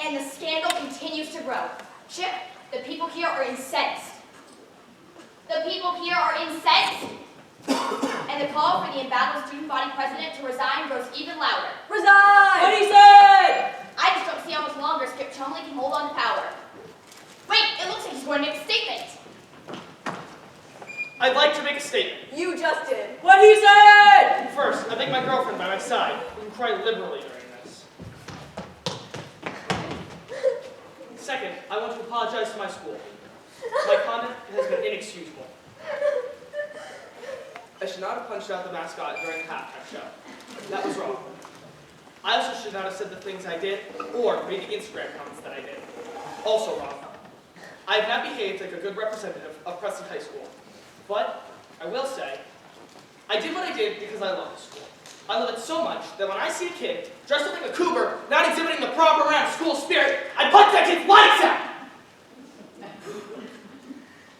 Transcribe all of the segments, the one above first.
and the scandal continues to grow. Chip, the people here are incensed. The people here are incensed. And the call for the embattled student body president to resign grows even louder. Resign! What he said! I just don't see how much longer Skip Chumley can hold on to power. Wait, it looks like he's going to make a statement. I'd like to make a statement. You just did. What he said! First, I thank my girlfriend by my side, who can cry liberally during this. Second, I want to apologize to my school. My conduct has been inexcusable. I should not have punched out the mascot during the halftime show. That was wrong. I also should not have said the things I did, or made the Instagram comments that I did. Also wrong. I have not behaved like a good representative of Preston High School. But I will say, I did what I did because I love the school. I love it so much that when I see a kid dressed up like a cougar, not exhibiting the proper amount of school spirit, I punch that kid's lights out!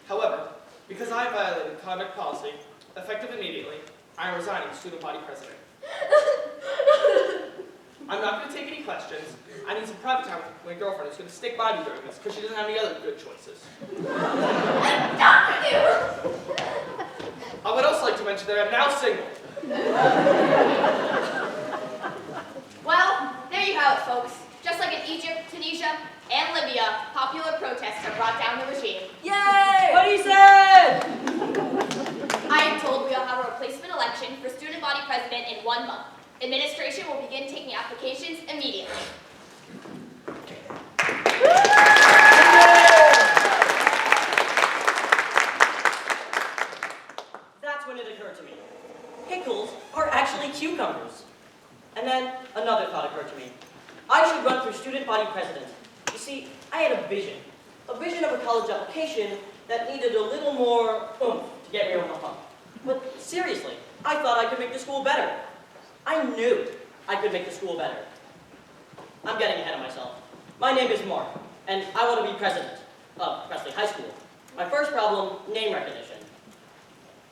However, because I violated conduct policy, effective immediately, I am resigning as student body president. I'm not going to take any questions. I need some private time with my girlfriend who's going to stick by me during this because she doesn't have any other good choices. I'm done with you! I would also like to mention that I'm now single. Well, there you have it, folks. Just like in Egypt, Tunisia, and Libya, popular protests have brought down the regime. Yay! What he said! I am told we'll have a replacement election for student body president in 1 month. Administration will begin taking applications immediately. That's when it occurred to me. Pickles are actually cucumbers. And then another thought occurred to me. I should run for student body president. You see, I had a vision of a college application that needed a little more oomph to get me over the hump. But seriously, I thought I could make the school better. I knew I could make the school better. I'm getting ahead of myself. My name is Mark, and I want to be president of Presley High School. My first problem, name recognition.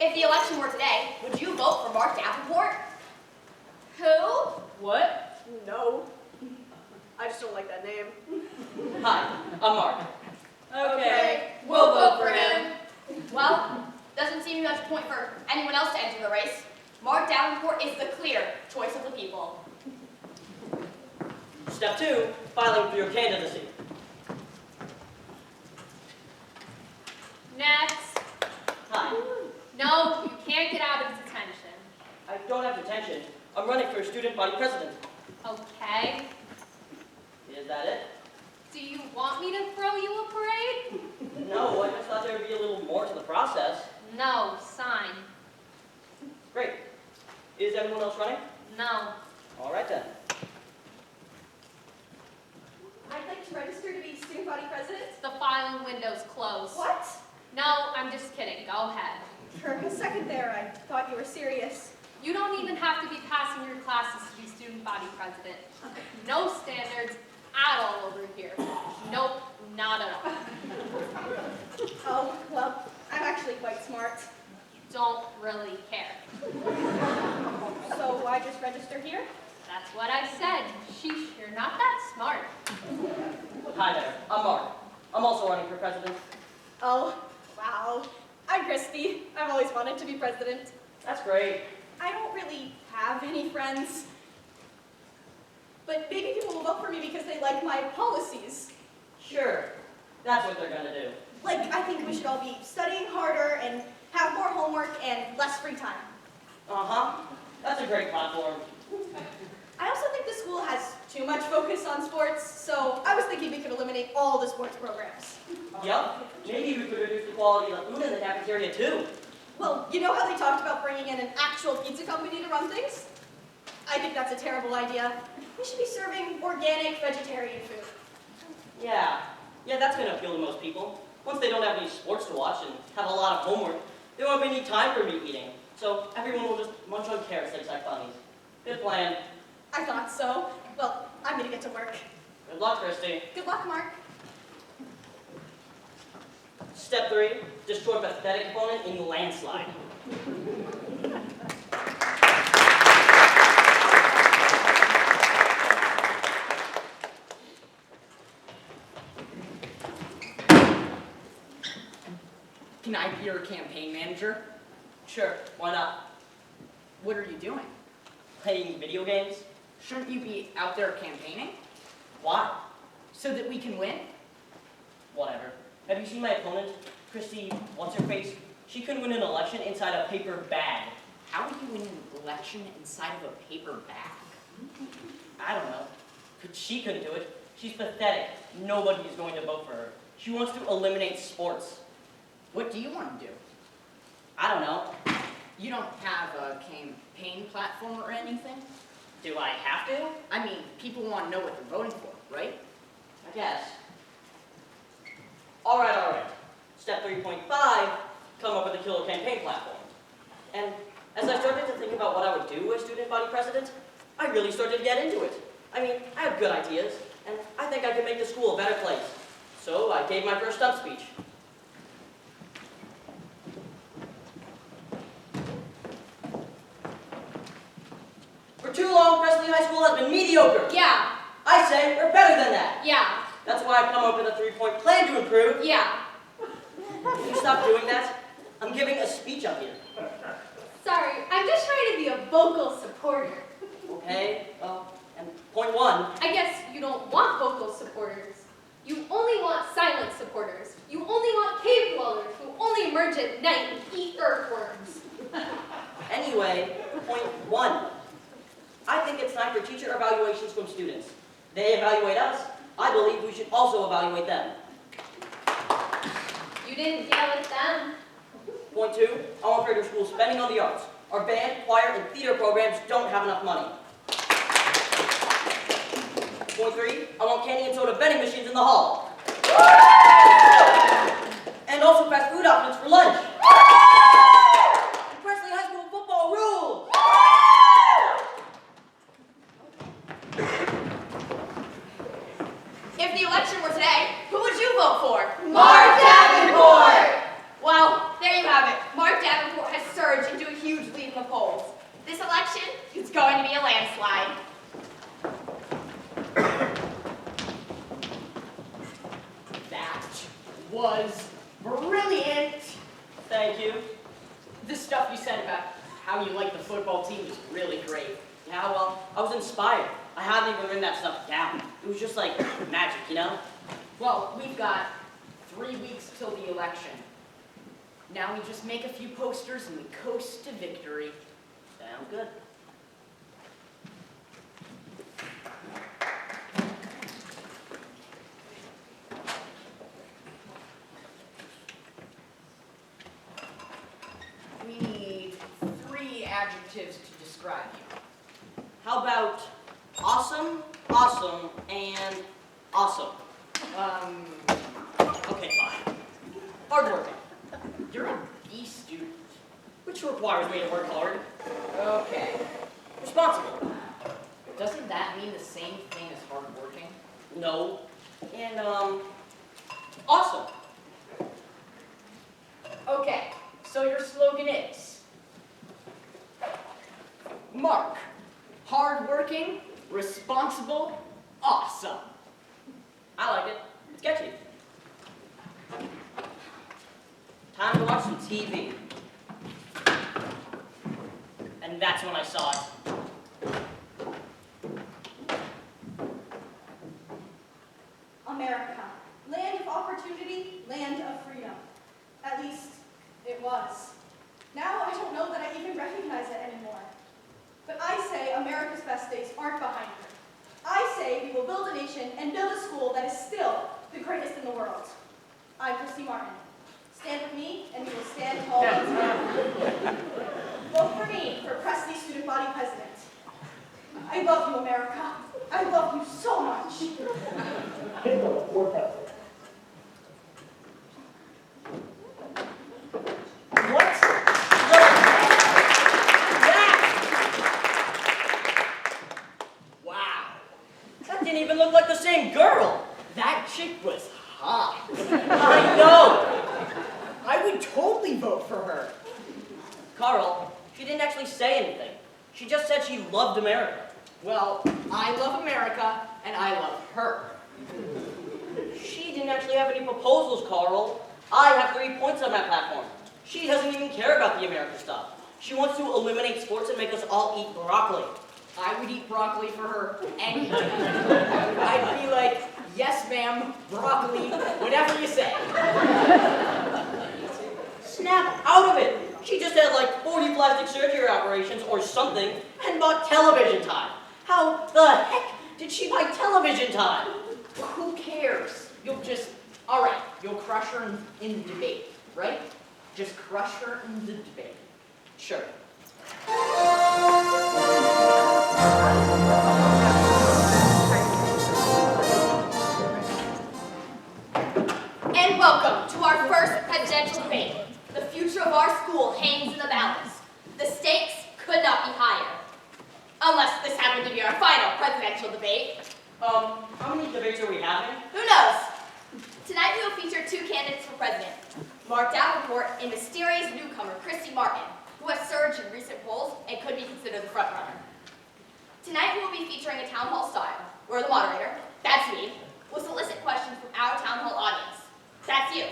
If the election were today, would you vote for Mark Davenport? Who? What? No. I just don't like that name. Hi, I'm Mark. Okay, we'll vote for him. Well, doesn't seem much point for anyone else to enter the race. Mark Davenport is the clear choice of the people. Step 2, filing for your candidacy. Next. Hi. No, you can't get out of detention. I don't have detention. I'm running for student body president. Okay. Is that it? Do you want me to throw you a parade? No, I just thought there would be a little more to the process. No, sign. Great. Is anyone else running? No. All right then. I'd like to register to be student body president. The filing window's closed. What? No, I'm just kidding. Go ahead. For a second there, I thought you were serious. You don't even have to be passing your classes to be student body president. No standards at all over here. Nope, not at all. Oh, well, I'm actually quite smart. Don't really care. So I just register here? That's what I said. Sheesh, you're not that smart. Hi there. I'm Mark. I'm also running for president. Oh, wow. I'm Christy. I've always wanted to be president. That's great. I don't really have any friends. But maybe people will vote for me because they like my policies. Sure. That's what they're gonna do. Like, I think we should all be studying harder and have more homework and less free time. Uh-huh. That's a great platform. I also think the school has too much focus on sports, so I was thinking we could eliminate all the sports programs. Yup. Maybe we could reduce the quality of the food in the cafeteria too. Well, you know how they talked about bringing in an actual pizza company to run things? I think that's a terrible idea. We should be serving organic vegetarian food. Yeah, that's gonna appeal to most people. Once they don't have any sports to watch and have a lot of homework, they won't have any time for meat eating. So everyone will just munch on carrots like sack bunnies. Good plan. I thought so. Well, I'm gonna get to work. Good luck, Christy. Good luck, Mark. Step 3, destroy pathetic opponent in landslide. Can I be your campaign manager? Sure, why not? What are you doing? Playing video games? Shouldn't you be out there campaigning? Why? So that we can win? Whatever. Have you seen my opponent, Christy, what's-her-face? She couldn't win an election inside a paper bag. How do you win an election inside of a paper bag? I don't know. She couldn't do it. She's pathetic. Nobody is going to vote for her. She wants to eliminate sports. What do you want to do? I don't know. You don't have a campaign platform or anything? Do I have to? I mean, people want to know what they're voting for, right? I guess. All right. Step 3.5, come up with a killer campaign platform. And as I started to think about what I would do as student body president, I really started to get into it. I mean, I have good ideas, and I think I could make the school a better place. So I gave my first stump speech. For too long, Presley High School has been mediocre. Yeah, I say we're better than that. yeah, That's why I've come up with a 3-point plan to improve. yeah. Can you stop doing that? I'm giving a speech up here. Sorry, I'm just trying to be a vocal supporter. Okay, and point 1. I guess you don't want vocal supporters. You only want silent supporters. You only want cave dwellers who only emerge at night and eat earthworms. Anyway, point 1. I think it's time for teacher evaluations from students. They evaluate us. I believe we should also evaluate them. You didn't yell at them. Point 2. I want greater school spending on the arts. Our band, choir, and theater programs don't have enough money. Point 3. I want candy and soda vending machines in the hall. And also fast food options for lunch. And Presley High School football rules. If the election were today, who would you vote for? Mark Davenport! Well, there you have it. Mark Davenport has surged into a huge lead in the polls. This election is going to be a landslide. That was brilliant! Thank you. The stuff you said about how you like the football team was really great. Yeah, well, I was inspired. I hadn't even written that stuff down. It was just like magic, you know? Well, we've got 3 weeks till the election. Now we just make a few posters and we coast to victory. Sounds good. We need 3 adjectives to describe you. How about awesome, awesome, and awesome? Okay, fine. Hardworking, You're a B student. which requires me to work hard. Okay. Responsible. Doesn't that mean the same thing as hardworking? No. And, awesome. Okay, so your slogan is Mark, hardworking, responsible, awesome. I like it. It's catchy. Time to watch some TV. And that's when I saw it. America, land of opportunity, land of freedom. At least, it was. Now I don't know that I even recognize it anymore. But I say America's best days aren't behind her. I say we will build a nation and build a school that is still the greatest in the world. I'm Christy Martin. Stand with me, and we will stand tall once again. Vote for me for Presley Student Body President. I love you, America. I love you so much. What the Wow, That didn't even look like the same girl. that chick was hot. I know. I would totally vote for her. Carl, she didn't actually say anything. She just said she loved America. Well, I love America, and I love her. She didn't actually have any proposals, Carl. I have 3 points on my platform. She doesn't even care about the America stuff. She wants to eliminate sports and make us all eat broccoli. I would eat broccoli for her any day. I'd be like, yes, ma'am, broccoli, whatever you say. Snap out of it. She just had like 40 plastic surgery operations or something and bought television time. How the heck did she buy television time? Who cares? All right, you'll crush her in the debate, right? Just crush her in the debate. Sure. And welcome to our first presidential debate. The future of our school hangs in the balance. The stakes could not be higher. Unless this happened to be our final presidential debate. How many debates are we having? Who knows? Tonight we will feature 2 candidates for president. Mark Davenport and mysterious newcomer Christy Martin, who has surged in recent polls and could be considered the frontrunner. Tonight we will be featuring a town hall style, where the moderator, that's me, will solicit questions from our town hall audience. That's you.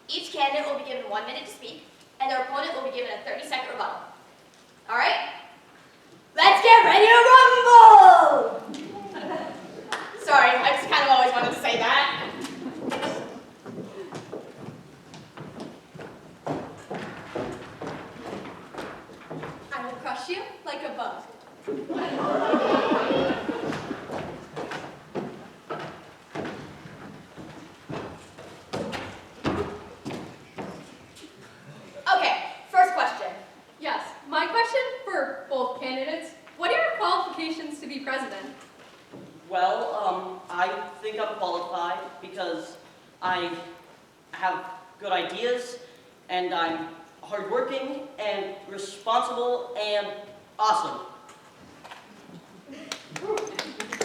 Each candidate will be given 1 minute to speak, and their opponent will be given a 30-second rebuttal. All right? Let's get ready to rumble! Sorry, I just kind of always wanted to say that. I will crush you like a bug. Okay, first question. Yes, my question for both candidates, what are your qualifications to be president? Well, I think I'm qualified because I have good ideas and I'm hardworking and responsible and awesome. You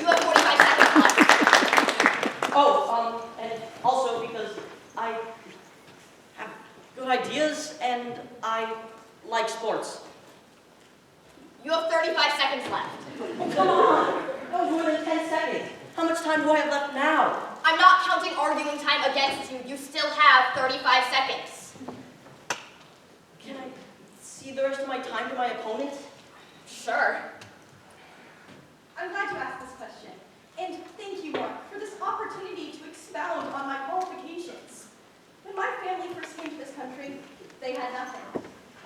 have 45 seconds left. Oh, and also because I have good ideas and I like sports. You have 35 seconds left. Oh, come on! That was more than 10 seconds. How much time do I have left now? I'm not counting arguing time against you. You still have 35 seconds. Can I see the rest of my time to my opponent? Sure. I'm glad you asked this question. And thank you, Mark, for this opportunity to expound on my qualifications. When my family first came to this country, they had nothing.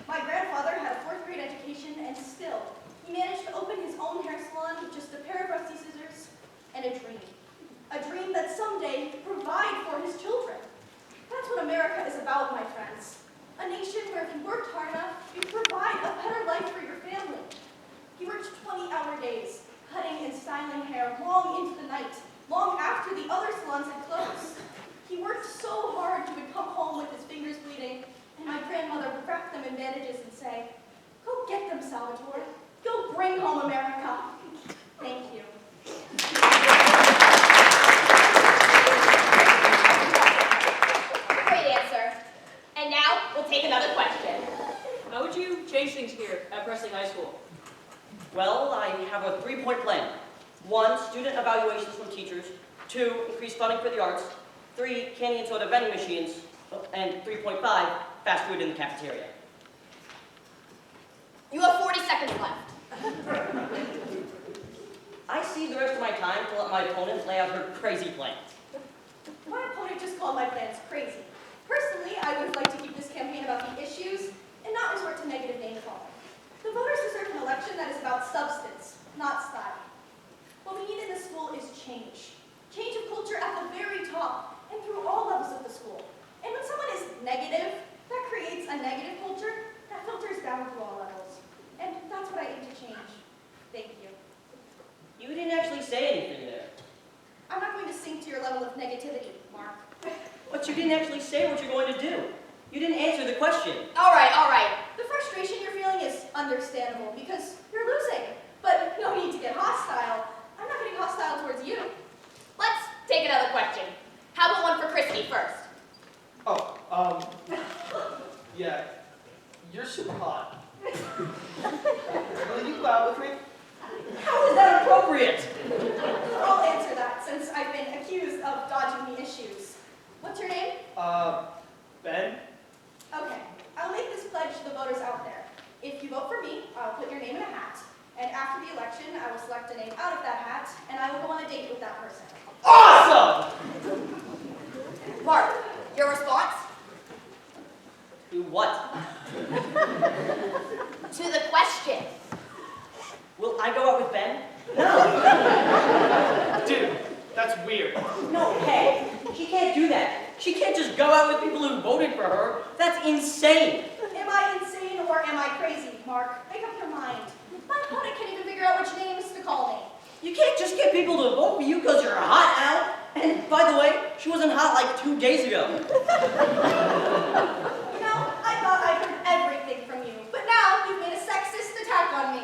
My grandfather had a 4th grade education, and still, he managed to open his own hair salon with just a pair of rusty scissors and a dream. A dream that someday he'd provide for his children. That's what America is about, my friends. A nation where if you worked hard enough, you provide a better life for your family. He worked 20-hour days, cutting and styling hair long into the night, long after the other salons had closed. He worked so hard he would come home with his fingers bleeding, and my grandmother would wrap them in bandages and say, "Go get them, Salvatore. Go bring home America." Thank you. Great answer. And now we'll take another question. How would you change things here at Preston High School? Well, I have a 3-point plan. 1, student evaluations from teachers. 2, increased funding for the arts. 3, candy and soda vending machines. And 3.5, fast food in the cafeteria. You have 40 seconds left. I see the rest of my time to let my opponent lay out her crazy plan. My opponent just called my plans crazy. Personally, I would like to keep this campaign about the issues and not resort to negative name-calling. The voters deserve an election that is about substance, not style. What we need in this school is change. Change of culture at the very top and through all levels of the school. And when someone is negative, that creates a negative culture that filters down through all levels. And that's what I aim to change. Thank you. You didn't actually say anything there. I'm not going to sink to your level of negativity, Mark. But you didn't actually say what you're going to do. You didn't answer the question. All right. The frustration you're feeling is understandable because you're losing. But no need to get hostile. I'm not getting hostile towards you. Let's take another question. How about one for Christy first? Oh, yeah, you're super hot. Will you go out with me? How is that appropriate? I'll answer that since I've been accused of dodging the issues. What's your name? name out of that hat, and I will go on a date with that person. Awesome! Mark, your response Do what? to the question. Will I go out with Ben? Dude, that's weird. No, hey, she can't do that. She can't just go out with people who voted for her. That's insane. Am I insane or am I crazy, Mark? Make up your mind. My opponent can't even figure out which names to call me. You can't just get people to vote for you because you're hot, Al. And by the way, she wasn't hot like 2 days ago. You know, I thought I'd heard everything from you, but now you've made a sexist attack on me.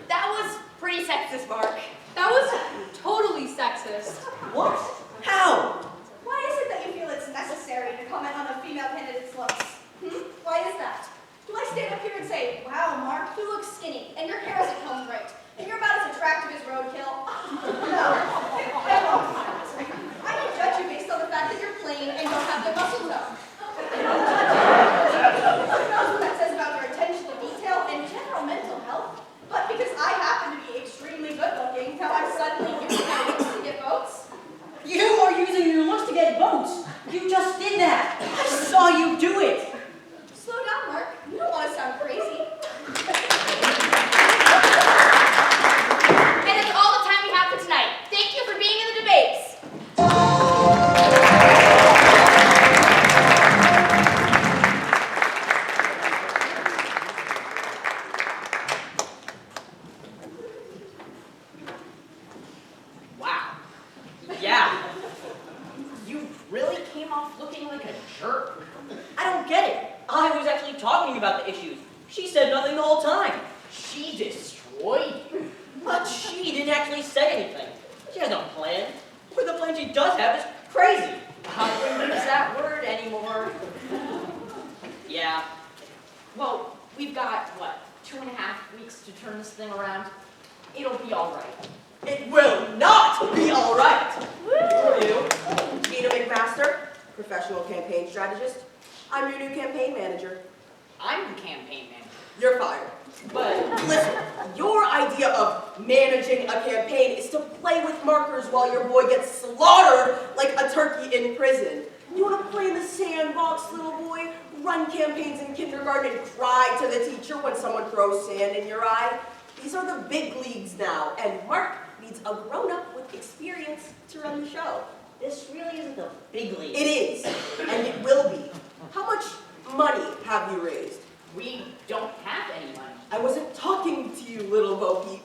That was pretty sexist, Mark. That was totally sexist. What? How? Why is it that you feel it's necessary to comment on a female candidate's looks? Why is that? Do I stand up here and say, wow, Mark, you look skinny, and your hair isn't combed right, and you're about as attractive as roadkill? No, I won't do that. I don't judge you based on the fact that you're plain and don't have the muscle tone. I don't judge you. Who knows what that says about your attention to detail and general mental health? But because I happen to be extremely good looking, now I'm suddenly using my looks to get votes? You are using your looks to get votes. You just did that. I saw you do it. Slow down, Mark. You don't want to sound crazy. And that's all the time we have for tonight. Thank you for being in the debates. Wow. Yeah. You really came off looking like a jerk. I don't get it. I was actually talking about the issues. She said nothing the whole time. She destroyed you. But she didn't actually say anything. She has no plan. Or the plan she does have is crazy. I wouldn't use that word anymore. Yeah. Well, we've got, what, 2.5 weeks to turn this thing around? It'll be all right. It will not be all right. Who are you? Gina McMaster, professional campaign strategist. I'm your new campaign manager. I'm the campaign manager. You're fired. But Listen, your idea of managing a campaign is to play with markers while your boy gets slaughtered like a turkey in prison. You want to play in the sandbox, little boy? Run campaigns in kindergarten and cry to the teacher when someone throws sand in your eye? These are the big leagues now, and Mark needs a grown-up with experience to run the show. This really isn't the big league. It is, and it will be. How much money have you raised? we don't have any money. I wasn't talking to you, little Bo Peep.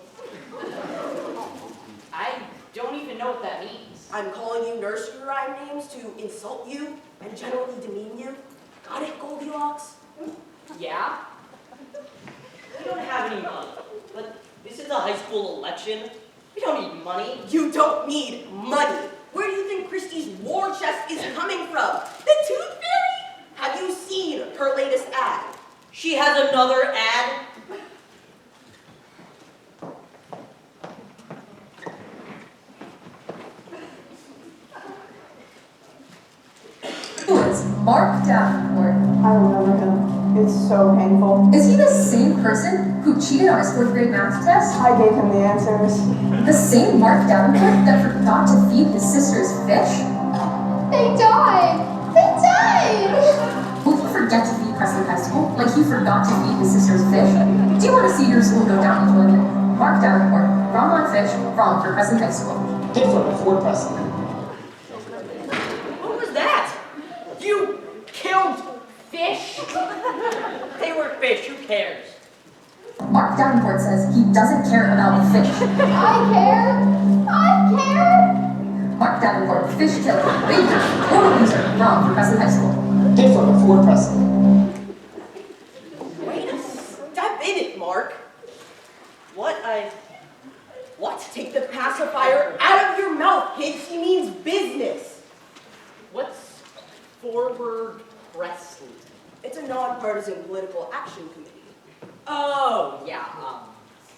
I don't even know what that means. I'm calling you nursery rhyme names to insult you and generally demean you. Got it, Goldilocks? Yeah? We don't have any money. But this is a high school election. We don't need money. You don't need money. Where do you think Christie's war chest is coming from? The Tooth Fairy? Have you seen her latest ad? She has another ad. Who is Mark Davenport? I remember him. It's so painful. Is he the same person who cheated on his 4th grade math test? I gave him the answers. The same Mark Davenport that forgot to feed his sister's fish? They died! They died! Will he forget to feed Preston High School like he forgot to feed his sister's fish? Do you want to see your school go down in toilet? Mark Davenport, wrong on fish, wrong for Preston High School. Different for Preston. What was that? You killed Fish? They were fish. Who cares? Mark Davenport says he doesn't care about fish. I care! I care! Mark Davenport, fish killer, baker, total loser, wrong for Preston High School. Different for Preston. Wait a step in it, Mark. What? What? Take the pacifier out of your mouth, kid. She means business. What's forward Presley? It's a nonpartisan political action committee. Oh, yeah,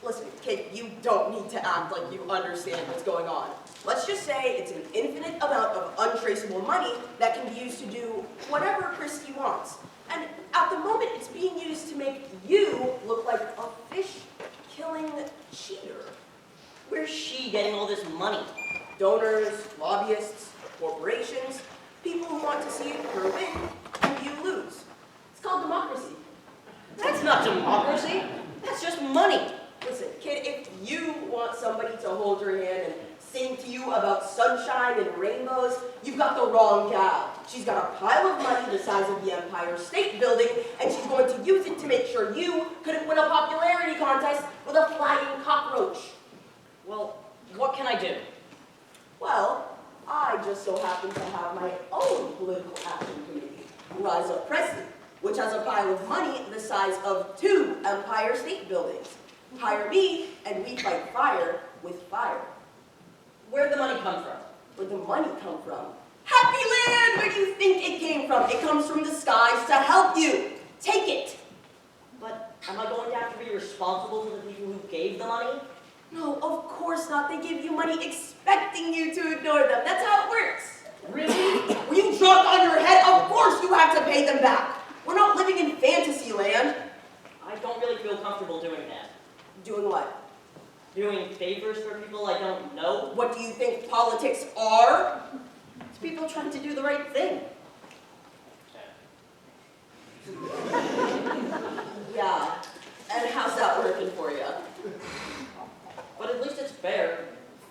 Listen, kid, you don't need to act like you understand what's going on. Let's just say it's an infinite amount of untraceable money that can be used to do whatever Christie wants. And at the moment, it's being used to make you look like a fish-killing cheater. Where's she getting all this money? Donors, lobbyists, corporations, people who want to see her win and you lose. It's called democracy. That's not democracy. That's just money. Listen, kid, if you want somebody to hold your hand and sing to you about sunshine and rainbows, you've got the wrong gal. She's got a pile of money the size of the Empire State Building, and she's going to use it to make sure you couldn't win a popularity contest with a flying cockroach. Well, what can I do? Well, I just so happen to have my own political action committee, Rise Up Presley, which has a pile of money the size of 2 Empire State Buildings. Hire me, and we fight fire with fire. Where'd the money come from? Where'd the money come from? Happy Land! Where do you think it came from? It comes from the skies to help you. Take it. But am I going to have to be responsible for the people who gave the money? No, of course not. They give you money expecting you to ignore them. That's how it works. Really? Were you drunk on your head? Of course you have to pay them back. We're not living in fantasy land. I don't really feel comfortable doing that. Doing what? Doing favors for people I don't know? What do you think politics are? It's people trying to do the right thing. Yeah. And how's that working for you? But at least it's fair.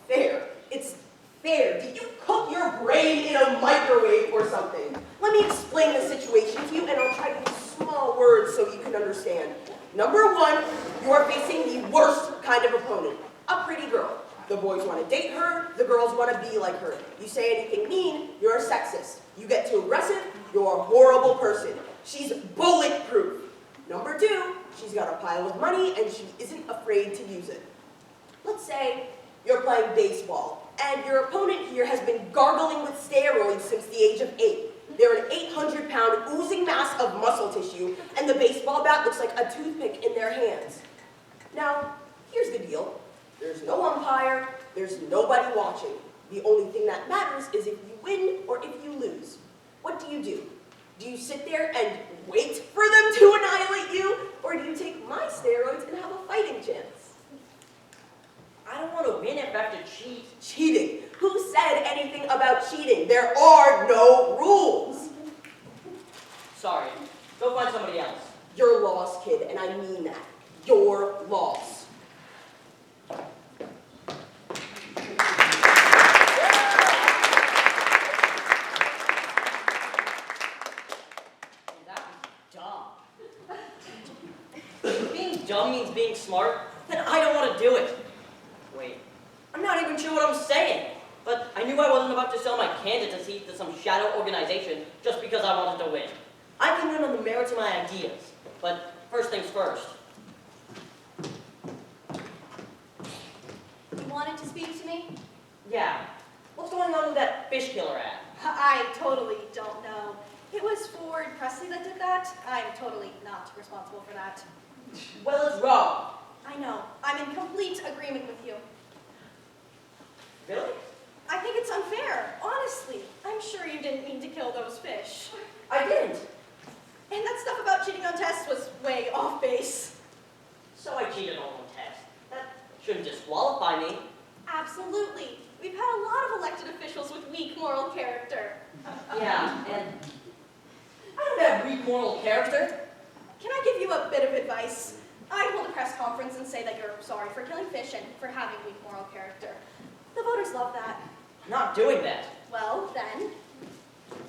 Fair? It's fair. Did you cook your brain in a microwave or something? Let me explain the situation to you, and I'll try to use small words so you can understand. Number 1, you are facing the worst kind of opponent, a pretty girl. The boys want to date her, the girls want to be like her. You say anything mean, you're a sexist. You get too aggressive, you're a horrible person. She's bulletproof. Number 2, she's got a pile of money and she isn't afraid to use it. Let's say you're playing baseball and your opponent here has been gargling with steroids since the age of 8. They're an 800-pound oozing mass of muscle tissue, and the baseball bat looks like a toothpick in their hands. Now, here's the deal. There's no umpire, there's nobody watching. The only thing that matters is if you win or if you lose. What do? Do you sit there and wait for them to annihilate you, or do you take my steroids and have a fighting chance? I don't want to win if I have to cheat. Cheating? Who said anything about cheating? There are no rules. Sorry. Go find somebody else. You're lost, kid, and I mean that. You're lost. That was dumb. Being dumb means being smart, then I don't want to do it. Wait, I'm not even sure what I'm saying. But I knew I wasn't about to sell my candidacy to some shadow organization just because I wanted to win. I can win on the merits of my ideas. But first things first. You wanted to speak to me? Yeah. What's going on with that fish killer ad? I totally don't know. It was Ford Presley that did that. I'm totally not responsible for that. Well, it's wrong. I know. I'm in complete agreement with you. Really? I think it's unfair, honestly. I'm sure you didn't mean to kill those fish. I didn't. And that stuff about cheating on tests was way off base. So I cheated on one test. That shouldn't disqualify me. Absolutely. We've had a lot of elected officials with weak moral character. Yeah, and I don't have weak moral character. Can I give you a bit of advice? I'd hold a press conference and say that you're sorry for killing fish and for having weak moral character. The voters love that. I'm not doing that. Well, then,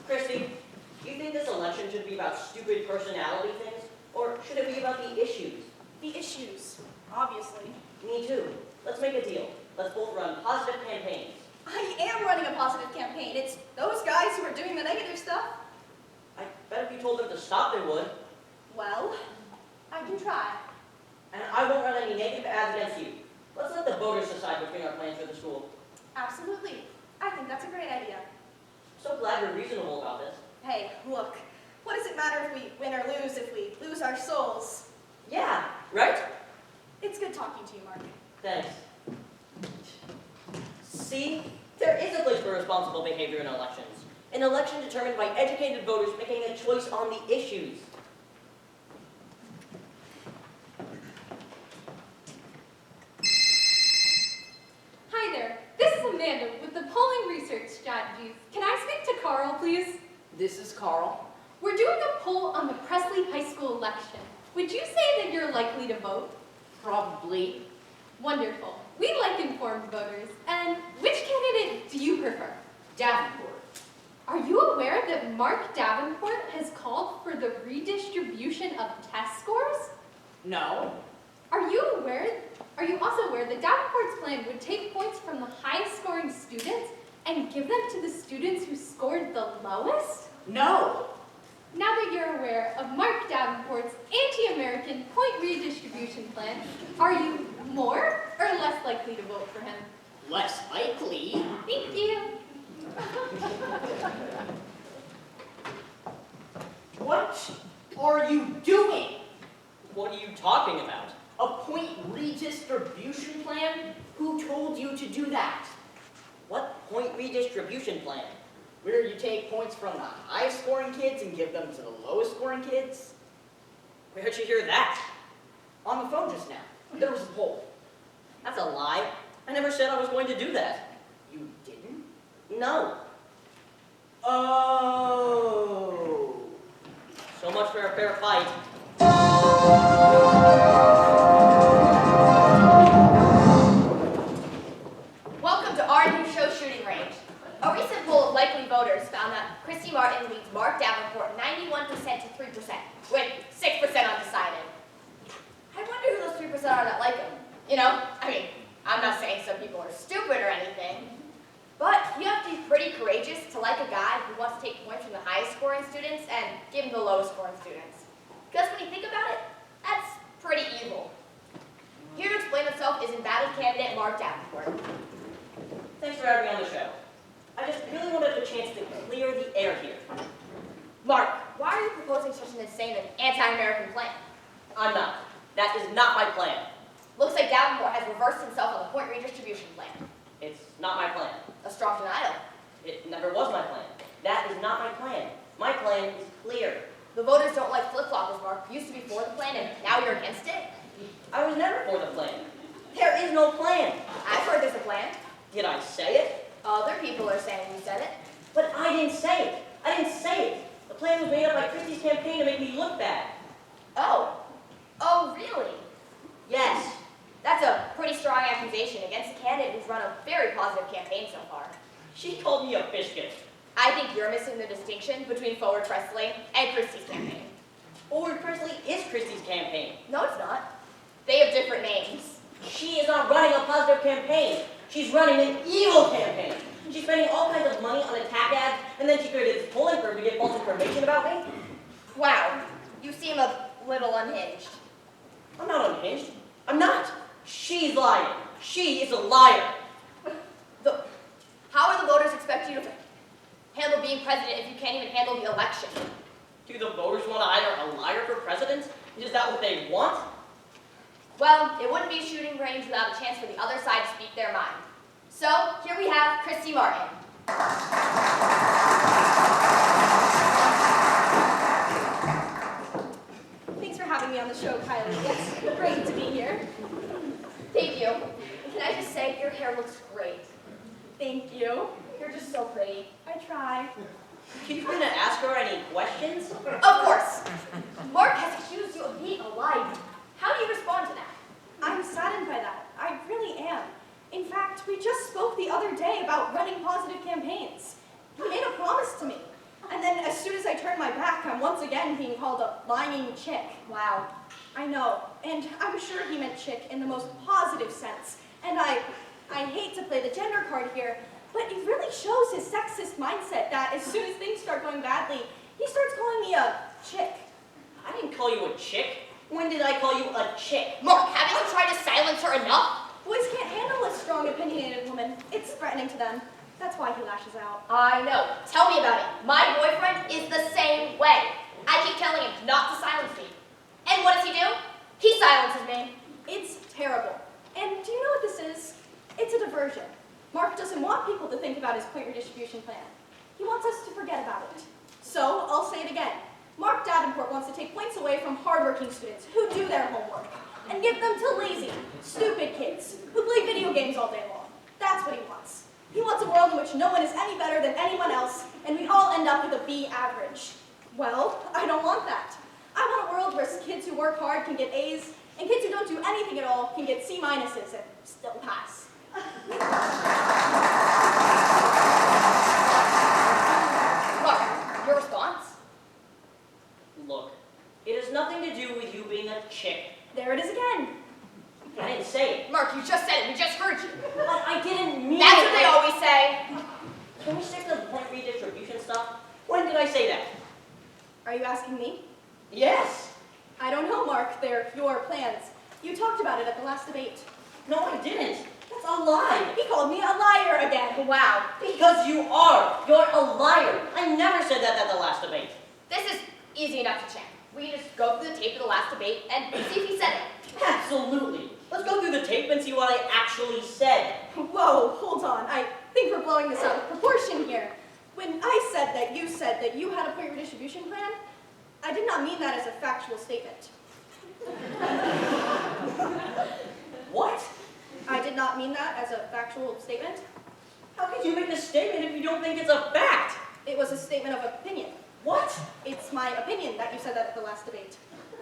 Christy, do you think this election should be about stupid personality things, or should it be about the issues? the issues, obviously. Me too. Let's make a deal. Let's both run positive campaigns. I am running a positive campaign. It's those guys who are doing the negative stuff. I bet if you told them to stop, they would. Well, I can try. And I won't run any negative ads against you. Let's let the voters decide between our plans for the school. Absolutely. I think that's a great idea. So glad you're reasonable about this. Hey, look, what does it matter if we win or lose if we lose our souls? Yeah, right? It's good talking to you, Mark. Thanks. See, there is a place for responsible behavior in elections. An election determined by educated voters making a choice on the issues. please? This is Carl. We're doing a poll on the Presley High School election. Would you say that you're likely to vote? Probably. Wonderful. We like informed voters. And which candidate do you prefer? Davenport. Are you aware that Mark Davenport has called for the redistribution of test scores? No. Are you also aware that Davenport's plan would take points from the highest scoring students and give them to the students who scored the lowest? No. Now that you're aware of Mark Davenport's anti-American point redistribution plan, are you more or less likely to vote for him? Less likely. Thank you. What are you doing? What are you talking about? A point redistribution plan? Who told you to do that? What point redistribution plan? Where you take points from the highest scoring kids and give them to the lowest scoring kids? Where'd you hear that? On the phone just now. There was a poll. That's a lie. I never said I was going to do that. You didn't? No. Oh. So much for a fair fight. Welcome to our new show shooting range. A recent poll of likely voters found that Christy Martin leads Mark Davenport 91% to 3%, with 6% undecided. I wonder who those 3% are that like him. You know, I mean, I'm not saying some people are stupid or anything, but you have to be pretty courageous to like a guy who wants to take points from the highest scoring students and give them the lowest scoring students. Because when you think about it, that's pretty evil. Here to explain himself is embattled candidate Mark Davenport. Thanks for having me on the show. I just really wanted a chance to clear the air here. Mark, why are you proposing such an insane and anti-American plan? I'm not. That is not my plan. Looks like Davenport has reversed himself on the point redistribution plan. It's not my plan. A strong denial. It never was my plan. That is not my plan. My plan is clear. The voters don't like flip-floppers, Mark. You used to be for the plan, and now you're against it? I was never for the plan. There is no plan. I've heard there's a plan. Did I say it? Other people are saying you said it. But I didn't say it. I didn't say it. The plan was made up by Christie's campaign to make me look bad. Oh. Oh, really? Yes. That's a pretty strong accusation against a candidate who's run a very positive campaign so far. She called me a biscuit. I think you're missing the distinction between Forward Presley and Christie's campaign. Forward Presley is Christie's campaign. No, it's not. They have different names. She is not running a positive campaign. She's running an evil campaign. She's spending all kinds of money on attack ads, and then she created this polling firm to get false information about me. Wow, you seem a little unhinged. I'm not unhinged. I'm not. She's lying. She is a liar. How are the voters expect you to handle being president if you can't even handle the election? Do the voters want to hire a liar for president? Is that what they want? Well, it wouldn't be a shooting range without a chance for the other side to speak their mind. So, here we have Christy Martin. Thanks for having me on the show, Kylie. It's great to be here. Thank you. And can I just say, your hair looks great. Thank you. You're just so pretty. I try. Are you going to ask her any questions? Of course. Mark has accused you of being a liar. How do you respond to that? I'm saddened by that. I really am. In fact, we just spoke the other day about running positive campaigns. He made a promise to me. And then as soon as I turn my back, I'm once again being called a lying chick. Wow. I know. And I'm sure he meant chick in the most positive sense. And I hate to play the gender card here, but it really shows his sexist mindset that as soon as things start going badly, he starts calling me a chick. I didn't call you a chick. When did I call you a chick? Mark, haven't you tried to silence her enough? Boys can't handle a strong, opinionated woman. It's threatening to them. That's why he lashes out. I know. Tell me about it. My boyfriend is the same way. I keep telling him not to silence me. And what does he do? He silences me. It's terrible. And do you know what this is? It's a diversion. Mark doesn't want people to think about his point redistribution plan. He wants us to forget about it. So, I'll say it again. Mark Davenport wants to take points away from hardworking students who do their homework and give them to lazy, stupid kids who play video games all day long. That's what he wants. He wants a world in which no one is any better than anyone else and we'd all end up with a B average. Well, I don't want that. I want a world where kids who work hard can get A's, and kids who don't do anything at all can get C minuses and still pass. Mark, your response? Look, it has nothing to do with you being a chick. There it is again. I didn't say it. Mark, you just said it. We just heard you. But I didn't mean That's it. what they always say. Can we stick to the point redistribution stuff? When did I say that? Are you asking me? Yes. I don't know, Mark. They're your plans. You talked about it at the last debate. No, I didn't. That's a lie. He called me a liar again. Wow. Because you are. You're a liar. I never said that at the last debate. This is easy enough to check. We can just go through the tape of the last debate and see if he said it. Absolutely. Let's go through the tape and see what I actually said. Whoa, hold on. I think we're blowing this out of proportion here. When I said that you had a point redistribution plan, I did not mean that as a factual statement. What? I did not mean that as a factual statement. How could you make a statement if you don't think it's a fact? It was a statement of opinion. What? It's my opinion that you said that at the last debate.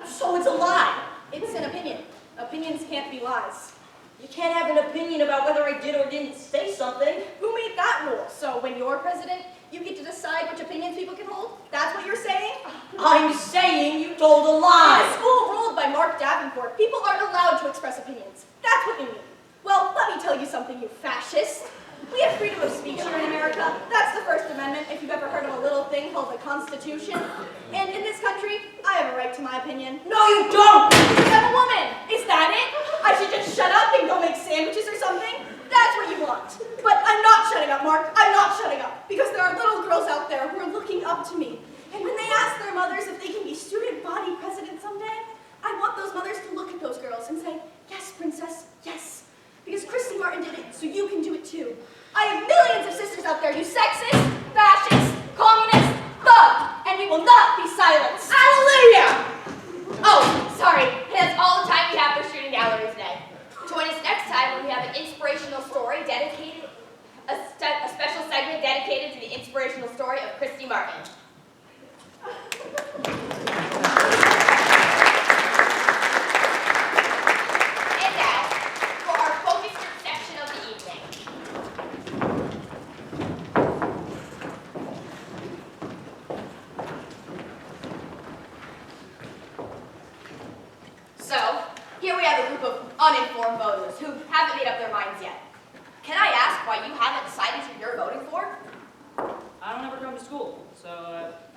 So it's a lie. It's an opinion. Opinions can't be lies. You can't have an opinion about whether I did or didn't say something. Who made that rule? So when you're president, you get to decide which opinions people can hold? That's what you're saying? I'm saying you told a In a lie. school ruled by Mark Davenport, people aren't allowed to express opinions. That's what you mean. Well, let me tell you something, you fascist. We have freedom of speech here in America. That's the First Amendment, if you've ever heard of a little thing called the Constitution. And in this country, I have a right to my opinion. No, you don't! Because I'm a woman. Is that it? I should just shut up and go make sandwiches or something? That's what you want. But I'm not shutting up, Mark. I'm not shutting up. Because there are little girls out there who are looking up to me. And when they ask their mothers if they can be student body president someday, I want those mothers to look at those girls and say, yes, princess, yes. Because Christy Martin did it, so you can do it too. I have millions of sisters out there, you sexist, fascist, communist, thug, and we will not be silenced. Hallelujah! Oh, sorry. That's all the time we have for Student Gallery today. Join us next time when we have an inspirational story dedicated, a special segment dedicated to the inspirational story of Christy Martin. And now, for our focus group section of the evening. So, here we have a group of uninformed voters who haven't made up their minds yet. Can I ask why you haven't decided who you're voting for? I don't ever come to school, so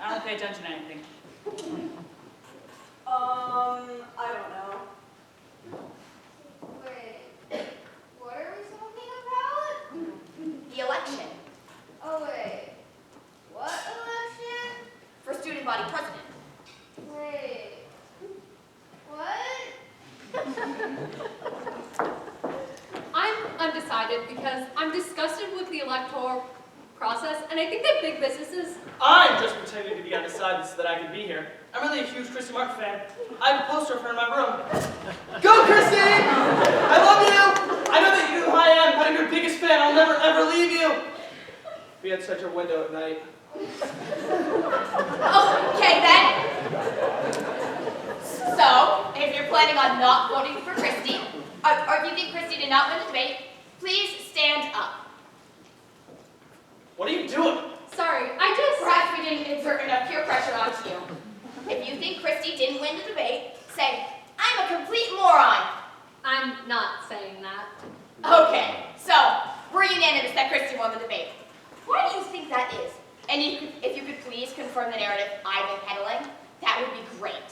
I don't pay attention to anything. I don't know. Wait, what are we talking about? The election Oh wait, what election? for student body president. Wait, what? I'm undecided because I'm disgusted with the electoral process, and I think that big businesses. I'm just pretending to be undecided so that I can be here. I'm really a huge Christy Martin fan. I have a poster of her in my room. Go, Christy! I love you! I know that you know who I am, but I'm your biggest fan. I'll never, ever leave you. We had such a window at night. Okay, then. So, if you're planning on not voting for Christy, or if you think Christy did not win the debate, please stand up. What are you doing? Sorry, Perhaps we didn't exert enough peer pressure onto you. If you think Christy didn't win the debate, say, I'm a complete moron. I'm not saying that. Okay, so we're unanimous that Christy won the debate. Why do you think that is? And if you could please confirm the narrative I've been peddling, that would be great.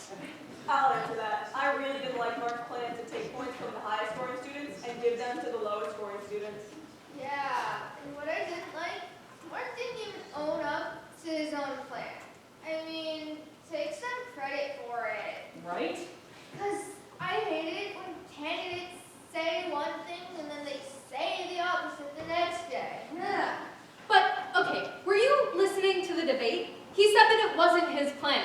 I'll answer that. I really didn't like Mark's plan to take points from the highest scoring students and give them to the lowest scoring students. Yeah, and what I didn't like, Mark didn't even own up to his own plan. I mean, take some credit for it. Right? Because I hate it when candidates say one thing and then they say the opposite the next day. Yeah. But, okay, were you listening to the debate? He said that it wasn't his plan.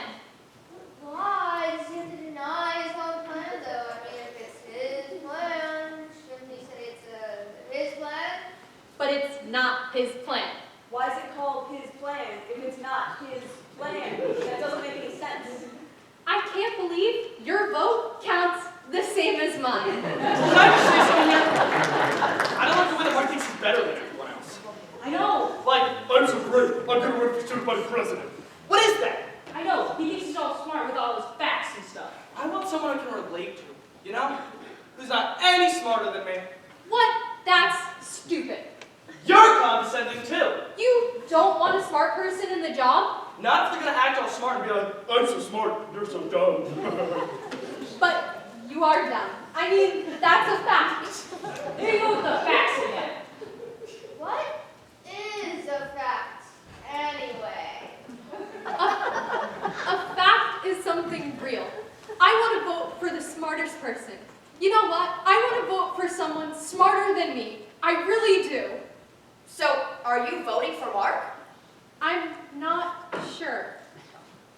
Why does he have to deny his own plan, though? I mean, if it's his plan, shouldn't he say it's his plan? But it's not his plan. Why is it called his plan if it's not his plan? That doesn't make any sense. I can't believe your vote counts the same as mine. Can I just say something here? I don't like the way that Mark thinks he's better than everyone else. I know. Like, I'm so great, I'm gonna run for student body president. What is that? I know. He thinks he's all smart with all his facts and stuff. I want someone I can relate to, you know? Who's not any smarter than me. What? That's stupid. You're condescending too. You don't want a smart person in the job? Not if they're gonna act all smart and be like, I'm so smart, you're so dumb. But you are dumb. I mean, that's a fact. There you go with the facts again. What is a fact, anyway? A fact is something real. I want to vote for the smartest person. You know what? I want to vote for someone smarter than me. I really do. So, are you voting for Mark? I'm not sure.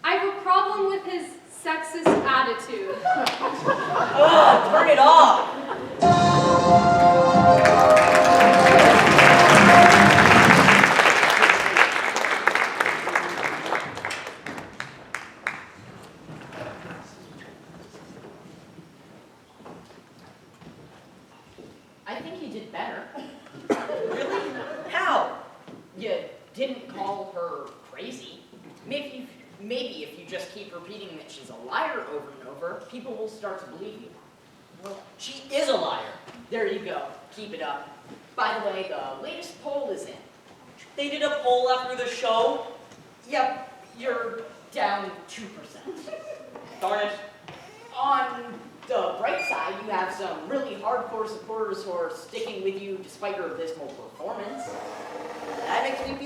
I have a problem with his sexist attitude. Ugh, turn it off. I think you did better. Really? How? You didn't call her crazy. Maybe if you just keep repeating that she's a liar over and over, people will start to believe you. Well, she is a liar. There you go. Keep it up. By the way, the latest poll is in. They did a poll after the show. Yep, you're down 2%. Darn it. On the bright side, you have some really hardcore supporters who are sticking with you despite your abysmal performance. That makes me feel